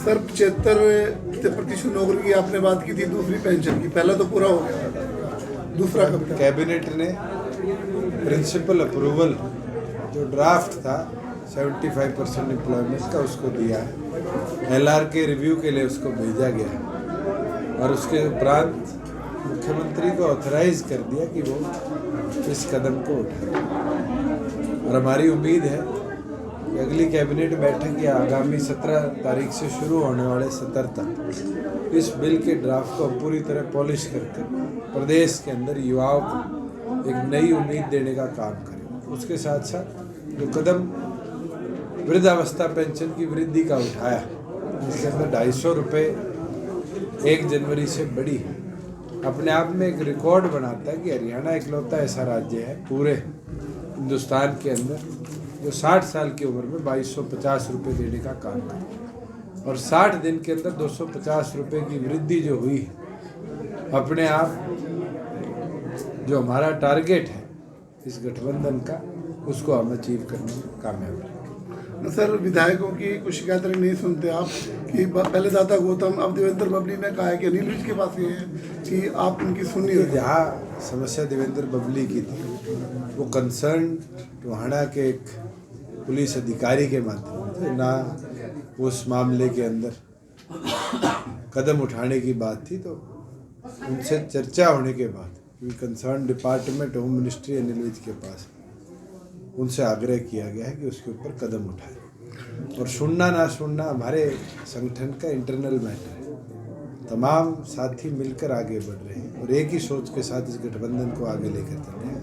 Sir 75% नौकरी की आपने बात की थी, दूसरी पेंशन की, पहला तो पूरा हो गया, दूसरा कब तक? कैबिनेट ने प्रिंसिपल अप्रूवल जो ड्राफ्ट था 75% एम्प्लॉयमेंट का उसको दिया है। LR के रिव्यू के लिए उसको भेजा गया है और उसके उपरांत मुख्यमंत्री को ऑथराइज कर दिया कि वो इस कदम को उठाए। और हमारी उम्मीद है कि अगली कैबिनेट बैठक या आगामी 17 तारीख से शुरू होने वाले सत्र तक इस बिल के ड्राफ्ट को पूरी तरह पॉलिश करके प्रदेश के अंदर युवाओं को एक नई उम्मीद देने का काम करें। उसके साथ साथ जो कदम वृद्धावस्था पेंशन की वृद्धि का उठाया, इसके अंदर 250 रुपये 1 जनवरी से बढ़ी है, अपने आप में एक रिकॉर्ड बनाता है कि हरियाणा इकलौता ऐसा राज्य है पूरे हिंदुस्तान के अंदर जो 60 साल की उम्र में 2250 रुपये देने का काम करे। और 60 दिन के अंदर 250 रुपये की वृद्धि जो हुई है, अपने आप जो हमारा टारगेट है इस गठबंधन का, उसको हम अचीव करने में कामयाब रहेंगे। सर विधायकों की कुछ शिकायतें नहीं सुनते आप कि पहले दादा गौतम, अब देवेंद्र बबली ने कहा है कि अनिल विज के पास ये है कि आप उनकी सुननी हो। जहाँ समस्या देवेंद्र बबली की थी, वो कंसर्न टोहाना के एक पुलिस अधिकारी के माध्यम से, ना उस मामले के अंदर कदम उठाने की बात थी, तो उनसे चर्चा होने के बाद concern department home ministry Anil Vij के पास उनसे आग्रह किया गया है कि उसके ऊपर कदम उठाए। और सुनना ना सुनना हमारे संगठन का इंटरनल मैटर है। तमाम साथी मिलकर आगे बढ़ रहे हैं और एक ही सोच के साथ इस गठबंधन को आगे लेकर चल रहे हैं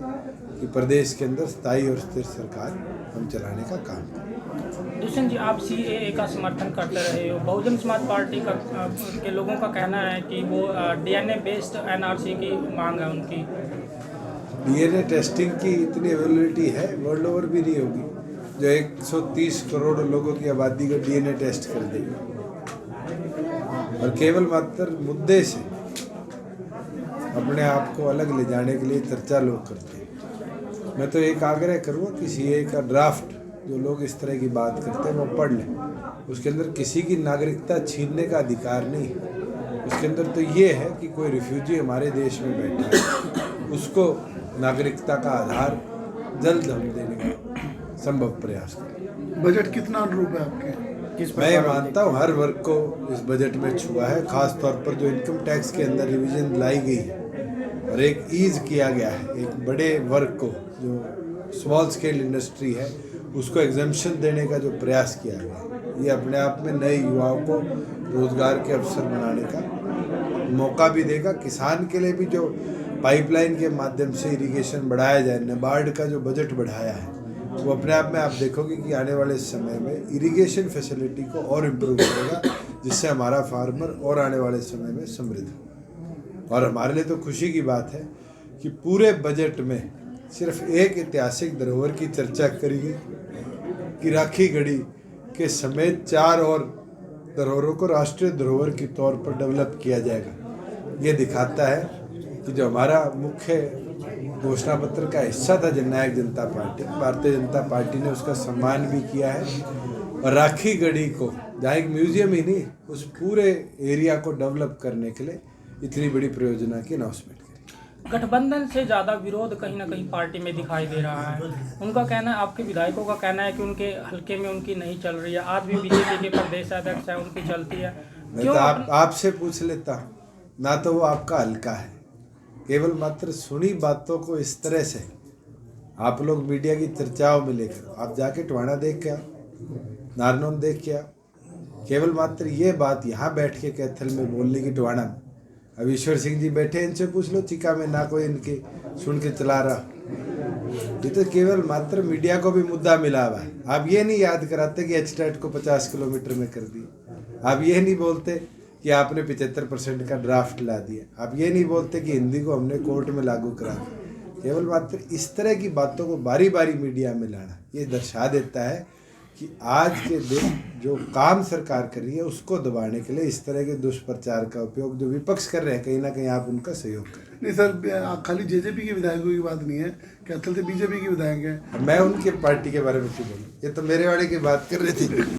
कि प्रदेश के अंदर स्थायी और स्थिर सरकार हम चलाने का काम करें। दुष्यंत जी, आप CAA का समर्थन करते रहे हो। बहुजन समाज पार्टी के लोगों का कहना है कि वो DNA बेस्ड NRC की मांग है उनकी। DNA टेस्टिंग की इतनी अवेलेबिलिटी है, वर्ल्ड ओवर भी नहीं होगी, जो 130 करोड़ लोगों की आबादी को DNA टेस्ट कर देगी। और केवल मात्र मुद्दे से अपने आप को अलग ले जाने के लिए चर्चा लोग करते हैं। मैं तो एक आग्रह करूँगा कि CAA का ड्राफ्ट जो लोग इस तरह की बात करते हैं वो पढ़ लें। उसके अंदर किसी की नागरिकता छीनने का अधिकार नहीं है। उसके अंदर तो ये है कि कोई रिफ्यूजी हमारे देश में बैठा है, उसको नागरिकता का आधार जल्द हम देने का संभव प्रयास करें। बजट कितना अनुरूप है आपके? मैं ये मानता हूँ हर वर्ग को इस बजट में छुआ है, खास तौर पर जो इनकम टैक्स के अंदर रिवीजन लाई गई है और एक ईज किया गया है, एक बड़े वर्ग को जो स्मॉल स्केल इंडस्ट्री है उसको एग्जम्पशन देने का जो प्रयास किया गया है, ये अपने आप में नए युवाओं को रोजगार के अवसर बनाने का मौका भी देगा। किसान के लिए भी जो पाइपलाइन के माध्यम से इरिगेशन बढ़ाया जाए, नाबार्ड का जो बजट बढ़ाया है, वो अपने आप में आप देखोगे कि आने वाले समय में इरिगेशन फैसिलिटी को और इम्प्रूव करेगा, जिससे हमारा फार्मर और आने वाले समय में समृद्ध होगा। और हमारे लिए तो खुशी की बात है कि पूरे बजट में सिर्फ एक ऐतिहासिक धरोहर की चर्चा करी गई कि राखी गढ़ी के समेत 4 और धरोहरों को राष्ट्रीय धरोहर के तौर पर डेवलप किया जाएगा। ये दिखाता है कि जो हमारा मुख्य घोषणा पत्र का हिस्सा था जननायक जनता पार्टी, भारतीय जनता पार्टी ने उसका सम्मान भी किया है। और राखी गढ़ी को जहाँ एक म्यूजियम ही नहीं, उस पूरे एरिया को डेवलप करने के लिए इतनी बड़ी परियोजना की अनाउंसमेंट करी। गठबंधन से ज़्यादा विरोध कहीं ना कहीं पार्टी में दिखाई दे रहा है। उनका कहना है, आपके विधायकों का कहना है कि उनके हल्के में उनकी नहीं चल रही है। आज भी BJP के प्रदेश अध्यक्ष है, उनकी चलती है। मैं तो आपसे पूछ लेता हूँ, ना तो वो आपका हल्का है, केवल मात्र सुनी बातों को इस तरह से आप लोग मीडिया की चर्चाओं में लेकर, आप जाके टोहाना देख के आओ, नारनौल देख के आओ। केवल मात्र ये बात यहाँ बैठ के कैथल में बोलने की टोहाना में, अब ईश्वर सिंह जी बैठे, इनसे पूछ लो चिका में, ना कोई इनके सुन के चला रहा। ये तो केवल मात्र मीडिया को भी मुद्दा मिला हुआ है। आप ये नहीं याद कराते कि HTAT को 50 किलोमीटर में कर दिया। आप ये नहीं बोलते कि आपने 75% का ड्राफ्ट ला दिया। आप ये नहीं बोलते कि हिंदी को हमने कोर्ट में लागू करा दिया। केवल मात्र इस तरह की बातों को बारी बारी मीडिया में लाना, ये दर्शा देता है कि आज के दिन जो काम सरकार कर रही है उसको दबाने के लिए इस तरह के दुष्प्रचार का उपयोग जो विपक्ष कर रहे हैं, कहीं ना कहीं आप उनका सहयोग कर रहे हैं। नहीं सर, खाली JJP के विधायकों की बात नहीं है, कैथल से BJP के विधायक हैं। मैं उनके पार्टी के बारे में क्यों बोलूं? ये तो मेरे वाले की बात कर रही थी।